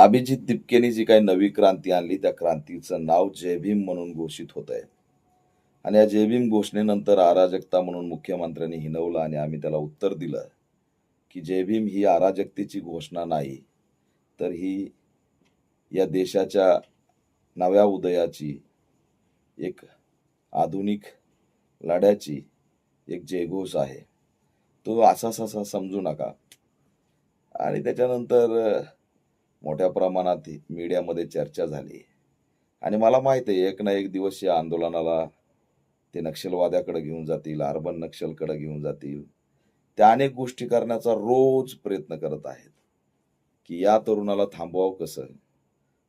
अभिजित दिपकेनी जी काही नवी क्रांती आणली त्या क्रांतीचं नाव जय भीम म्हणून घोषित होत आहे. आणि या जय भीम घोषणेनंतर अराजकता म्हणून मुख्यमंत्र्यांनी हिणवलं आणि आम्ही त्याला उत्तर दिलं की जय भीम ही अराजकतेची घोषणा नाही, तर ही या देशाच्या नव्या उदयाची, एक आधुनिक लढ्याची एक जयघोष आहे. तो असा समजू नका. आणि त्याच्यानंतर मोठ्या प्रमाणात मीडियामध्ये चर्चा झाली. आणि मला माहित आहे एक ना एक दिवस या आंदोलनाला ते नक्षलवाद्याकडे घेऊन जातील, अर्बन नक्षलकडे घेऊन जातील. त्या अनेक गोष्टी करण्याचा रोज प्रयत्न करत आहेत की या तरुणाला थांबवावं कसं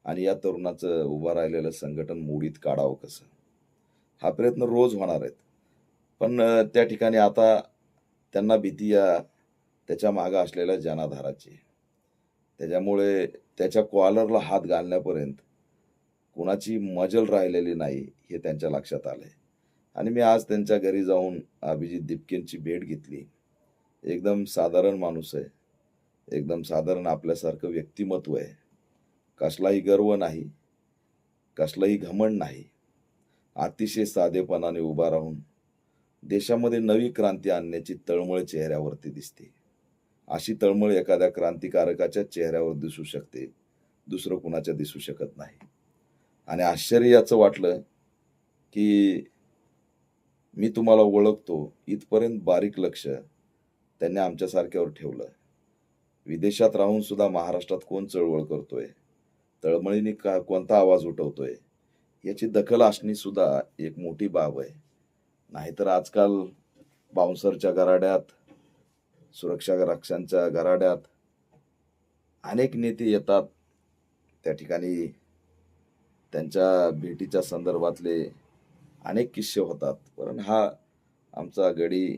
आणि या तरुणाचं उभं राहिलेलं संघटन मोडीत काढावं कसं. हा प्रयत्न रोज होणार आहेत. पण त्या ठिकाणी आता त्यांना भीती या त्याच्या मागं असलेल्या जनाधाराची. त्याच्यामुळे त्याच्या कॉलरला हात घालण्यापर्यंत कुणाची मजल राहिलेली नाही हे त्यांच्या लक्षात आलंय. आणि मी आज त्यांच्या घरी जाऊन अभिजित दिपकेंची भेट घेतली. एकदम साधारण माणूस आहे, एकदम साधारण आपल्यासारखं व्यक्तिमत्व आहे. कसलाही गर्व नाही, कसलाही घमंड नाही. अतिशय साधेपणाने उभा राहून देशामध्ये नवी क्रांती आणण्याची तळमळ चेहऱ्यावरती दिसते. अशी तळमळ एखाद्या क्रांतिकारकाच्या चेहऱ्यावर दिसू शकते, दुसरं कुणाच्या दिसू शकत नाही. आणि आश्चर्य याचं वाटलं की मी तुम्हाला ओळखतो इथपर्यंत बारीक लक्ष त्यांनी आमच्यासारख्यावर ठेवलं. विदेशात राहून सुद्धा महाराष्ट्रात कोण चळवळ करतोय, तळमळीने कोणता आवाज उठवतोय, याची दखल असणे सुद्धा एक मोठी बाब आहे. नाहीतर आजकाल बाउन्सरच्या गराड्यात, सुरक्षा रक्षकांच्या गराड्यात अनेक नेते येतात. त्या ठिकाणी त्यांच्या भेटीच्या संदर्भातले अनेक किस्से होतात. पण हा आमचा गडी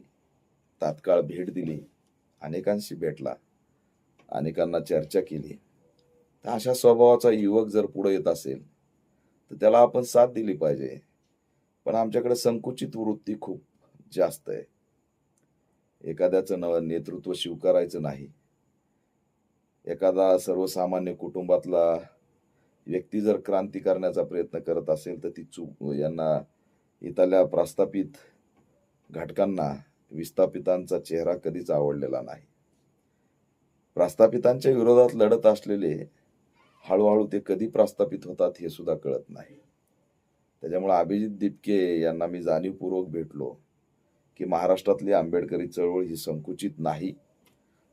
तात्काळ भेट दिली, अनेकांशी भेटला, अनेकांना चर्चा केली. तर अशा स्वभावाचा युवक जर पुढे येत असेल तर त्याला आपण साथ दिली पाहिजे. पण आमच्याकडे संकुचित वृत्ती खूप जास्त आहे. एखाद्याचं नेतृत्व स्वीकारायचं नाही. एखादा सर्वसामान्य कुटुंबातला व्यक्ती जर क्रांती करण्याचा प्रयत्न करत असेल तर ती चूक यांना इथल्या प्रस्थापित घटकांना, विस्थापितांचा चेहरा कधीच आवडलेला नाही. प्रस्थापितांच्या विरोधात लढत असलेले हळूहळू ते कधी प्रस्थापित होतात हे सुद्धा कळत नाही. त्याच्यामुळे अभिजित दिपके यांना मी जाणीवपूर्वक भेटलो की महाराष्ट्रातली आंबेडकरी चळवळ ही संकुचित नाही.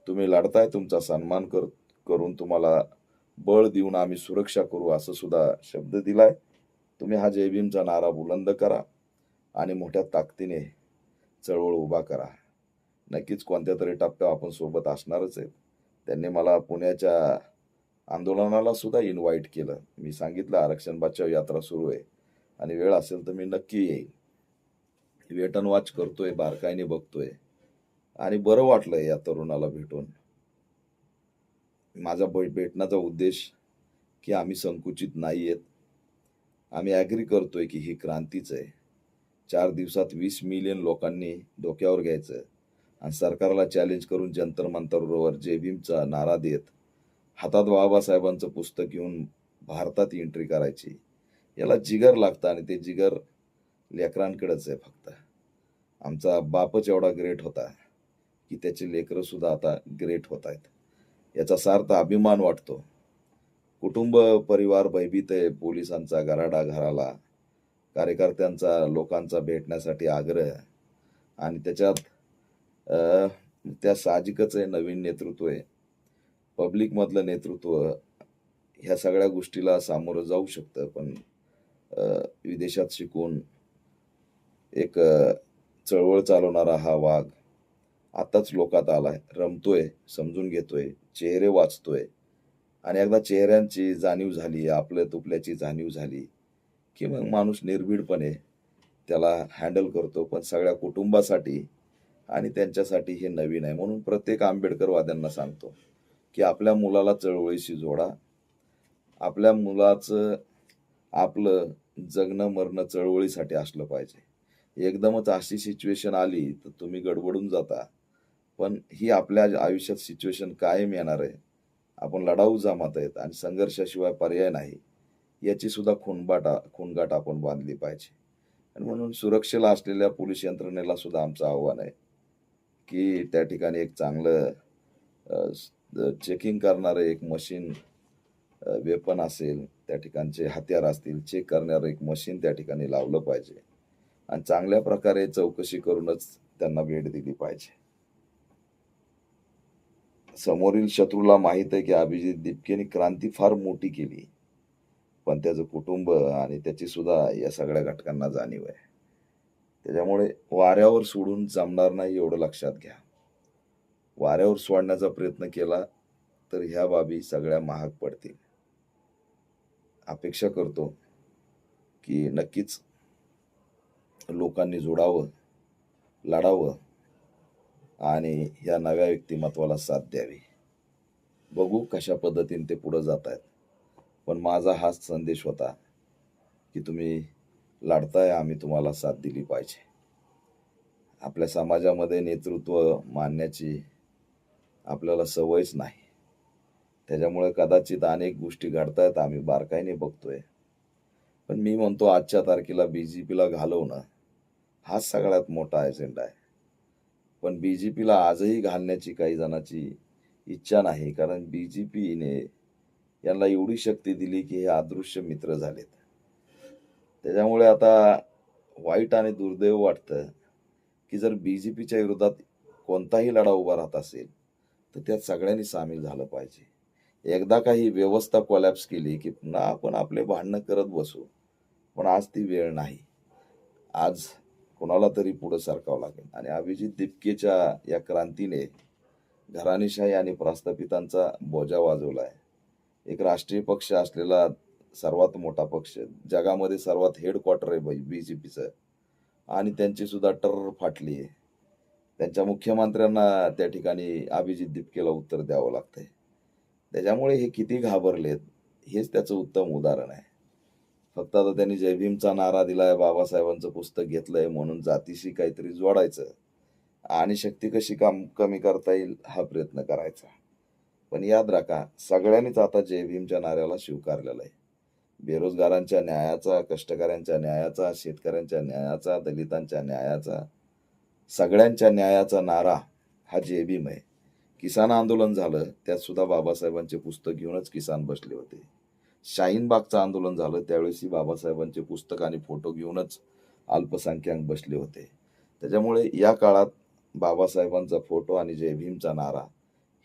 तुम्ही लढताय, तुमचा सन्मान करून तुम्हाला बळ देऊन आम्ही सुरक्षा करू असं सुद्धा शब्द दिलाय. तुम्ही हा जय भीमचा नारा बुलंद करा आणि मोठ्या ताकदीने चळवळ उभा करा. नक्कीच कोणत्या तरी टप्प्यावर आपण सोबत असणारच आहे. त्यांनी मला पुण्याच्या आंदोलनाला सुद्धा इन्व्हाइट केलं. मी सांगितलं आरक्षण बचाव यात्रा सुरू आहे आणि वेळ असेल तर मी नक्की येईल. वेट अँड वॉच करतोय, बारकाईने बघतोय आणि बरं वाटलं या तरुणाला भेटून. माझा भेटण्याचा उद्देश की आम्ही संकुचित नाही आहेत. आम्ही ॲग्री करतोय की ही क्रांतीच आहे. 4 दिवसात 20 मिलियन लोकांनी डोक्यावर घ्यायचं आणि सरकारला चॅलेंज करून जंतर मंतरवर जय भीमचा नारा देत हातात बाबासाहेबांचं पुस्तक घेऊन भारतात एंट्री करायची. याला जिगर लागतं आणि ते जिगर लेकरांकडेच आहे फक्त. आमचा बापच एवढा ग्रेट होता की त्याचे लेकरं सुद्धा आता ग्रेट होत आहेत. याचा सार्थ अभिमान वाटतो. कुटुंब परिवार भयभीत आहे. पोलिसांचा गराडा घराला, कार्यकर्त्यांचा, लोकांचा भेटण्यासाठी आग्रह आणि त्याच्यात त्या साहजिकच आहे नवीन नेतृत्व आहे, पब्लिकमधलं नेतृत्व. ह्या सगळ्या गोष्टीला सामोरं जाऊ शकतं. पण विदेशात शिकून एक चळवळ चालवणारा हा वाघ आताच लोकात आलाय, रमतोय, समजून घेतोय, चेहरे वाचतोय. आणि एकदा चेहऱ्यांची जाणीव झाली, आपल्या तुपल्याची जाणीव झाली की मग माणूस निर्भीडपणे त्याला हँडल करतो. पण सगळ्या कुटुंबासाठी आणि त्यांच्यासाठी हे नवीन आहे. म्हणून प्रत्येक आंबेडकरवाद्यांना सांगतो की आपल्या मुलाला चळवळीशी जोडा. आपल्या मुलाचं आपलं जगणं मरणं चळवळीसाठी असलं पाहिजे. एकदमच अशी सिच्युएशन आली तर तुम्ही गडबडून जाता. पण ही आपल्या आयुष्यात सिच्युएशन कायम येणार आहे आपण लढाऊ जमात आहेत आणि संघर्षाशिवाय पर्याय नाही, याची सुद्धा खूणगाठ आपण बांधली पाहिजे. आणि म्हणून सुरक्षेला असलेल्या पोलीस यंत्रणेला सुद्धा आमचं आव्हान आहे, की त्या ठिकाणी एक चांगलं चेकिंग करणारं एक मशीन, वेपन असेल, त्या ठिकाणचे हत्यार असतील, चेक करणारं एक मशीन त्या ठिकाणी लावलं पाहिजे आणि चांगल्या प्रकारे चौकशी करूनच त्यांना भेट दिली पाहिजे. समोरील शत्रूला माहीत आहे की अभिजित दिपकेने क्रांती फार मोठी केली, पण त्याचं कुटुंब आणि त्याची सुद्धा या सगळ्या घटकांना जाणीव आहे. त्याच्यामुळे वाऱ्यावर सोडून जमणार नाही एवढं लक्षात घ्या. वाऱ्यावर सोडण्याचा प्रयत्न केला तर ह्या बाबी सगळ्या महाग पडतील. अपेक्षा करतो की नक्कीच लोकांनी जोडावं, लढावं आणि या नव्या व्यक्तिमत्वाला साथ द्यावी. बघू कशा पद्धतीने ते पुढे जात आहेत. पण माझा हाच संदेश होता की तुम्ही लढताय, आम्ही तुम्हाला साथ दिली पाहिजे. आपल्या समाजामध्ये नेतृत्व मानण्याची आपल्याला सवयच नाही. त्याच्यामुळे कदाचित अनेक गोष्टी घडतायत, आम्ही बारकाईने बघतोय. पण मी म्हणतो आजच्या तारखेला BJPला घालवणं हाच सगळ्यात मोठा एजेंडा आहे. पण BJPला आजही घालण्याची काही जणांची इच्छा नाही, कारण BJPने यांना एवढी शक्ती दिली की हे अदृश्य मित्र झालेत. त्याच्यामुळे आता वाईट आणि दुर्दैव वाटतं की जर BJPच्या विरोधात कोणताही लढा उभा राहत असेल तर त्यात सगळ्यांनी सामील झालं पाहिजे. एकदा काही व्यवस्था कोलॅप्स केली की पुन्हा आपण आपले भांडणं करत बसू. पण आज ती वेळ नाही. आज कोणाला तरी पुढे सरकावं लागेल आणि अभिजित दिपकेच्या या क्रांतीने घराणेशाही आणि प्रस्थापितांचा बोजा वाजवला आहे. एक राष्ट्रीय पक्ष असलेला सर्वात मोठा पक्ष, जगामध्ये सर्वात हेडक्वार्टर आहे BJPचं, आणि त्यांची सुद्धा टर्र फाटली आहे. त्यांच्या मुख्यमंत्र्यांना त्या ठिकाणी अभिजित दिपकेला उत्तर द्यावं लागतंय. त्याच्यामुळे हे किती घाबरलेत हेच त्याचं उत्तम उदाहरण आहे. फक्त आता त्यांनी जय भीमचा नारा दिलाय, बाबासाहेबांचं पुस्तक घेतलंय म्हणून जातीशी काहीतरी जोडायचं आणि शक्ती कशी कमी करता येईल हा प्रयत्न करायचा. पण याद राखा, सगळ्यांनीच आता जय भीमच्या नाऱ्याला स्वीकारलेला आहे. बेरोजगारांच्या न्यायाचा, कष्टकऱ्यांच्या न्यायाचा, शेतकऱ्यांच्या न्यायाचा, दलितांच्या न्यायाचा, सगळ्यांच्या न्यायाचा नारा हा जय भीम आहे. किसान आंदोलन झालं, त्यात सुद्धा बाबासाहेबांचे पुस्तक घेऊनच किसान बसले होते. शाहीनबागचं आंदोलन झालं, त्यावेळेसही बाबासाहेबांचे पुस्तक आणि फोटो घेऊनच अल्पसंख्याक बसले होते. त्याच्यामुळे या काळात बाबासाहेबांचा फोटो आणि जय भीमचा नारा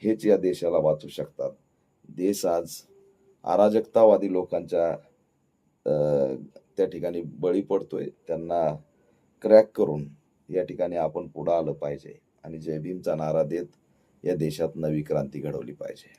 हेच या देशाला वाचू शकतात. देश आज अराजकतावादी लोकांच्या त्या ठिकाणी बळी पडतोय. त्यांना क्रॅक करून या ठिकाणी आपण पुढे आलं पाहिजे आणि जय भीमचा नारा देत या देशात नवी क्रांती घडवली पाहिजे.